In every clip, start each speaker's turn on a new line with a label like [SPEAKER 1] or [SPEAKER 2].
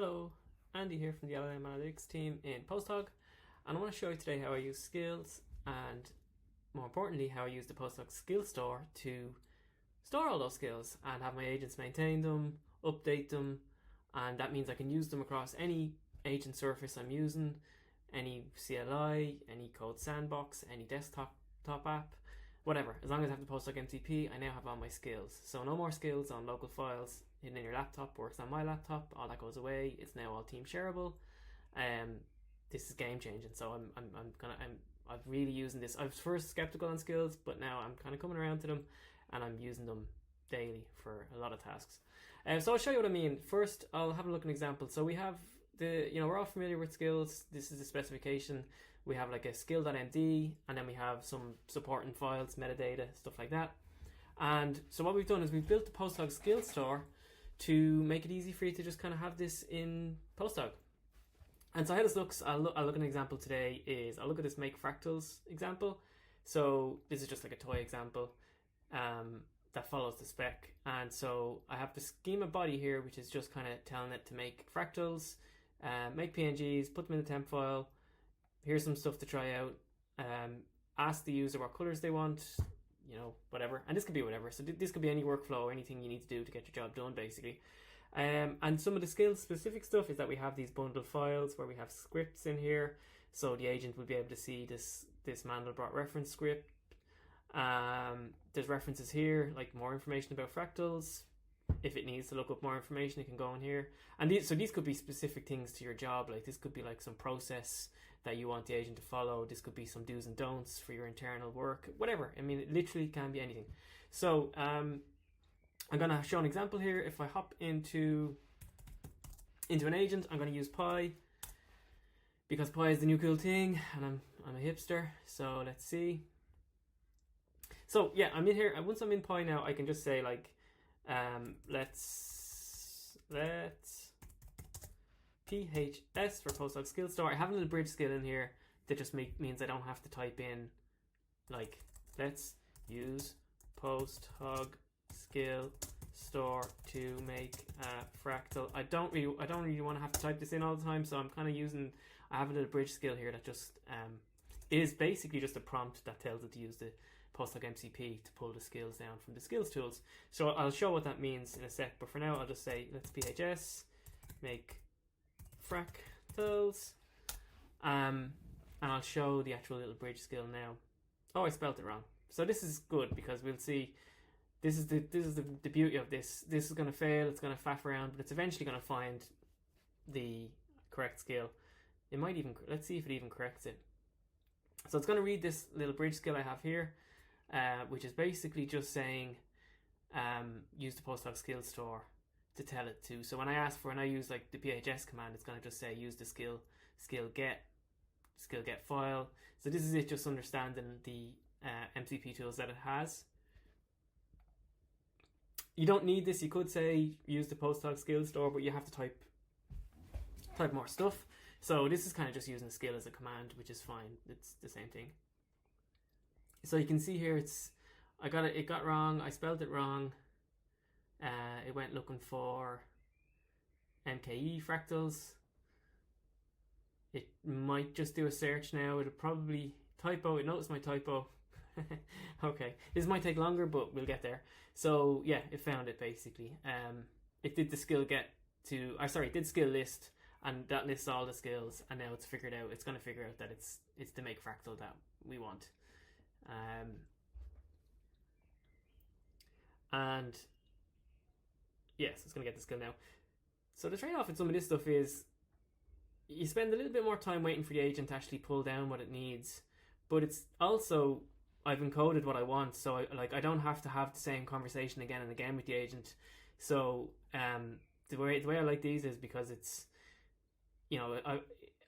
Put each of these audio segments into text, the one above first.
[SPEAKER 1] Hello, Andy here from the LLM Analytics team in PostHog, and I want to show you today how I use skills and, more importantly, how I use the PostHog skill store to store all those skills and have my agents maintain them, update them, and that means I can use them across any agent surface I'm using, any CLI, any code sandbox, any desktop app, whatever. As long as I have the PostHog MCP, I now have all my skills. So no more skills on local files hidden in your laptop, works on my laptop, all that goes away. It's now all team shareable. This is game changing. So I'm really using this. I was first skeptical on skills, but now I'm kind of coming around to them and I'm using them daily for a lot of tasks. So I'll show you what I mean. First, I'll have a look at an example. So we have we're all familiar with skills. This is the specification. We have like a skill.md, and then we have some supporting files, metadata, stuff like that. And so what we've done is we've built the PostHog skill store to make it easy for you to just kind of have this in PostHog. And so how this looks, I'll look at an example today. I'll look at this make fractals example. So this is just like a toy example that follows the spec. And so I have the schema body here, which is just kind of telling it to make fractals, make PNGs, put them in the temp file. Here's some stuff to try out. Ask the user what colors they want, whatever. And this could be whatever. So this could be any workflow or anything you need to do to get your job done, basically. And some of the skills specific stuff is that we have these bundled files where we have scripts in here. So the agent will be able to see this Mandelbrot reference script. There's references here, like more information about fractals. If it needs to look up more information, it can go in here. And these could be specific things to your job. Like this could be like some process that you want the agent to follow. This could be some do's and don'ts for your internal work, whatever. I mean, it literally can be anything. So I'm going to show an example here. If I hop into an agent, I'm going to use Pi because Pi is the new cool thing, and I'm a hipster. So let's see. So yeah, I'm in here. And once I'm in Pi now, I can just say like, let's PHS for PostHog skill store. I have a little bridge skill in here that just means I don't have to type in like let's use PostHog skill store to make a fractal. I don't really want to have to type this in all the time, so I'm kind of I have a little bridge skill here that just is basically just a prompt that tells it to use the PostHog MCP to pull the skills down from the skills tools. So I'll show what that means in a sec, but for now I'll just say let's PHS make fractals, and I'll show the actual little bridge skill now. Oh, I spelt it wrong. So this is good because we'll see. This is the beauty of this. This is going to fail. It's going to faff around, but it's eventually going to find the correct skill. It might even, let's see if it even corrects it. So it's going to read this little bridge skill I have here, which is basically just saying use the PostHog skill store to tell it to. So when I use like the PHS command, it's going to just say use the skill get file. So this is it, just understanding the MCP tools that it has. You don't need this. You could say use the PostHog skill store, but you have to type more stuff. So this is kind of just using the skill as a command, which is fine. It's the same thing. So you can see here, it got wrong. I spelled it wrong. It went looking for MKE fractals. It might just do a search now. It'll probably typo. It noticed my typo. Okay, this might take longer, but we'll get there. So yeah, it found it basically. It did the skill it did skill list, and that lists all the skills, and now it's figured out. It's going to figure out that it's the make fractal that we want. And yes, it's going to get the skill now. So the trade-off with some of this stuff is you spend a little bit more time waiting for the agent to actually pull down what it needs, but it's also, I've encoded what I want, so I don't have to have the same conversation again and again with the agent. So the way I like these is because it's,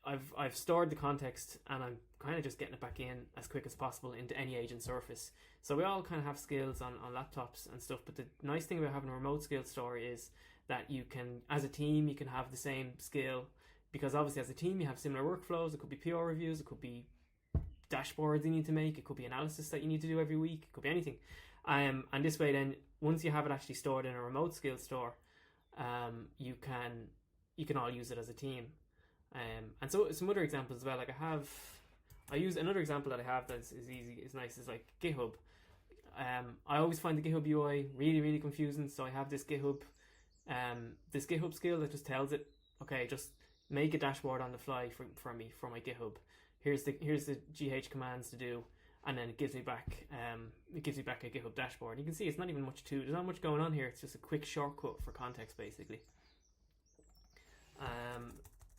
[SPEAKER 1] I've stored the context and I'm kind of just getting it back in as quick as possible into any agent surface. So we all kind of have skills on laptops and stuff, but the nice thing about having a remote skill store is that you can, as a team, you can have the same skill, because obviously as a team you have similar workflows. It could be PR reviews, it could be dashboards you need to make, it could be analysis that you need to do every week, it could be anything. And this way then, once you have it actually stored in a remote skill store, you can you can all use it as a team. And so some other examples as well. Like I use another example that I have that is easy, is nice, is like GitHub. I always find the GitHub UI really confusing. So I have this GitHub skill that just tells it, okay, just make a dashboard on the fly for me for my GitHub. Here's the GH commands to do, and then it gives me back a GitHub dashboard. You can see it's not even much there's not much going on here. It's just a quick shortcut for context basically.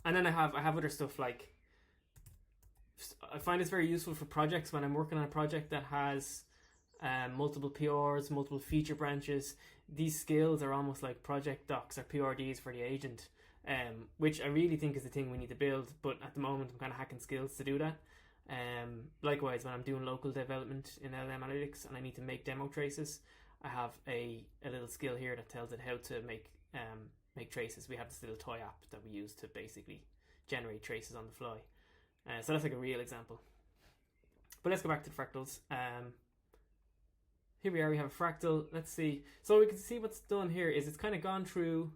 [SPEAKER 1] And then I have other stuff like, I find it's very useful for projects when I'm working on a project that has multiple PRs, multiple feature branches. These skills are almost like project docs or PRDs for the agent, which I really think is the thing we need to build, but at the moment I'm kind of hacking skills to do that. Likewise, when I'm doing local development in LLM Analytics and I need to make demo traces, I have a little skill here that tells it how to make traces. We have this little toy app that we use to basically generate traces on the fly. So that's like a real example. But let's go back to the fractals. Here we are, we have a fractal. Let's see. So we can see what's done here is it's kind of gone through,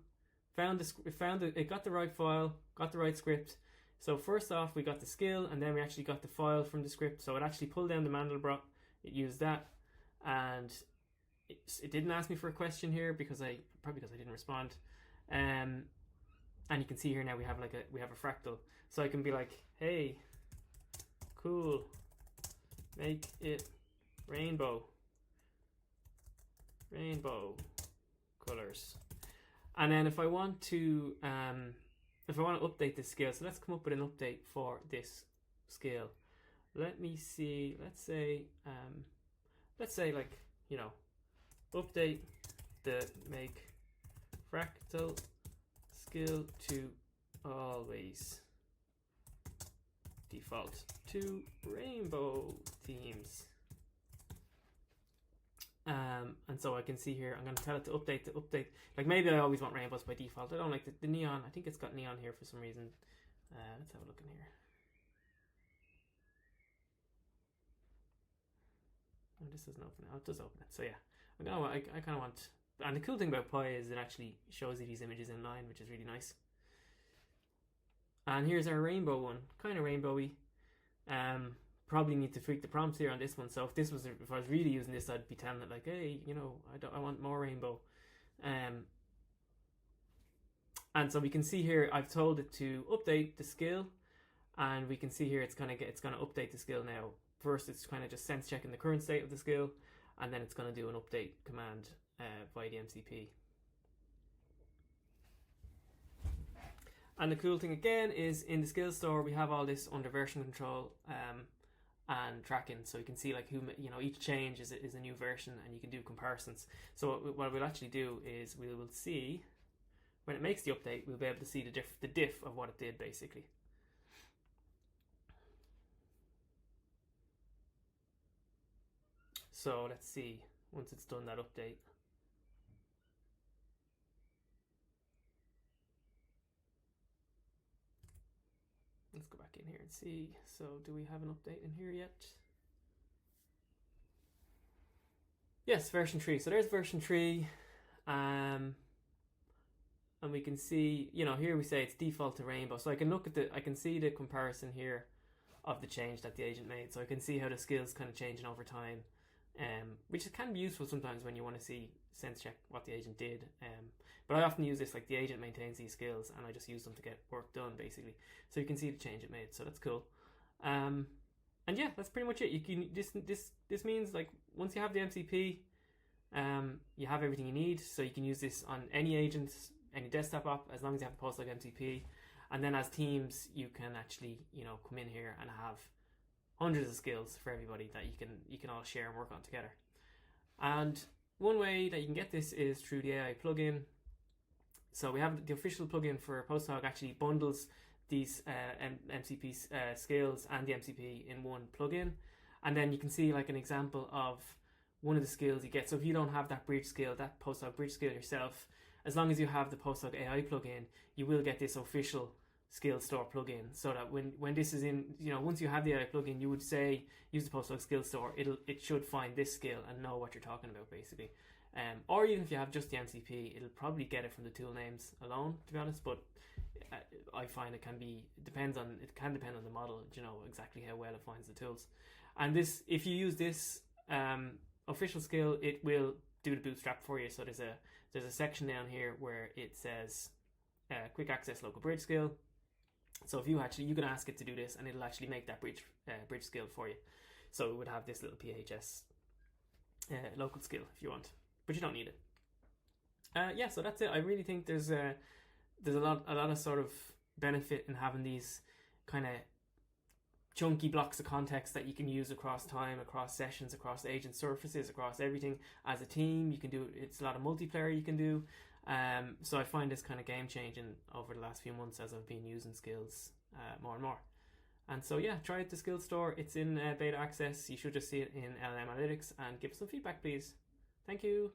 [SPEAKER 1] it got the right file, got the right script. So first off, we got the skill, and then we actually got the file from the script. So it actually pulled down the Mandelbrot. It used that, and it didn't ask me for a question here because I didn't respond. And you can see here now we have a fractal. So I can be like, hey, cool, make it rainbow colors. And then if I want to update this scale, so let's come up with an update for this scale. Let me see. Let's say like, you know, update the make fractal skill to always default to rainbow themes. And so I can see here, I'm going to tell it to update. Like maybe I always want rainbows by default. I don't like the neon. I think it's got neon here for some reason. Let's have a look in here. Oh, this doesn't open it. Oh, it does open it. So yeah, I kind of want. And the cool thing about Pi is it actually shows you these images in line, which is really nice. And here's our rainbow one, kind of rainbowy. Probably need to tweak the prompts here on this one. So if I was really using this, I'd be telling it like, hey, you know, I want more rainbow. And so we can see here, I've told it to update the skill, and we can see here it's gonna update the skill now. First, it's kind of just sense checking the current state of the skill, and then it's gonna do an update command via the MCP. And the cool thing again is in the skill store we have all this under version control and tracking, so you can see like each change is a new version, and you can do comparisons. So what we'll actually do is we will see when it makes the update, we'll be able to see the diff of what it did basically. So let's see once it's done that update. Let's go back in here and see. So do we have an update in here yet? Yes, version 3. So there's version 3. And we can see, here we say it's default to rainbow. So I can I can see the comparison here of the change that the agent made. So I can see how the skills kind of changing over time, which can be useful sometimes when you want to see sense check what the agent did. But I often use this, like the agent maintains these skills and I just use them to get work done basically. So you can see the change it made, so that's cool. And yeah, that's pretty much it. You can this means like once you have the MCP, you have everything you need. So you can use this on any agent, any desktop app, as long as you have the PostHog MCP. And then as teams, you can actually come in here and have hundreds of skills for everybody that you can all share and work on together. And one way that you can get this is through the AI plugin. So we have the official plugin for PostHog actually bundles these MCP skills and the MCP in one plugin, and then you can see like an example of one of the skills you get. So if you don't have that bridge skill, that PostHog bridge skill yourself, as long as you have the PostHog AI plugin, you will get this official skill store plugin. So that when this is in, once you have the AI plugin, you would say use the PostHog skill store. It should find this skill and know what you're talking about basically. Or even if you have just the MCP, it'll probably get it from the tool names alone, to be honest. But I find it can depend on the model, exactly how well it finds the tools. And this, if you use this official skill, it will do the bootstrap for you. So there's a section down here where it says quick access local bridge skill. So if you can ask it to do this, and it'll actually make that bridge skill for you. So it would have this little PHS local skill if you want, but you don't need it. So that's it. I really think there's a lot of sort of benefit in having these kind of chunky blocks of context that you can use across time, across sessions, across agent surfaces, across everything. As a team, you can do it's a lot of multiplayer you can do. So I find this kind of game changing over the last few months as I've been using skills more and more. And so yeah, try out the skill store. It's in beta access. You should just see it in LLM Analytics, and give us some feedback, please. Thank you.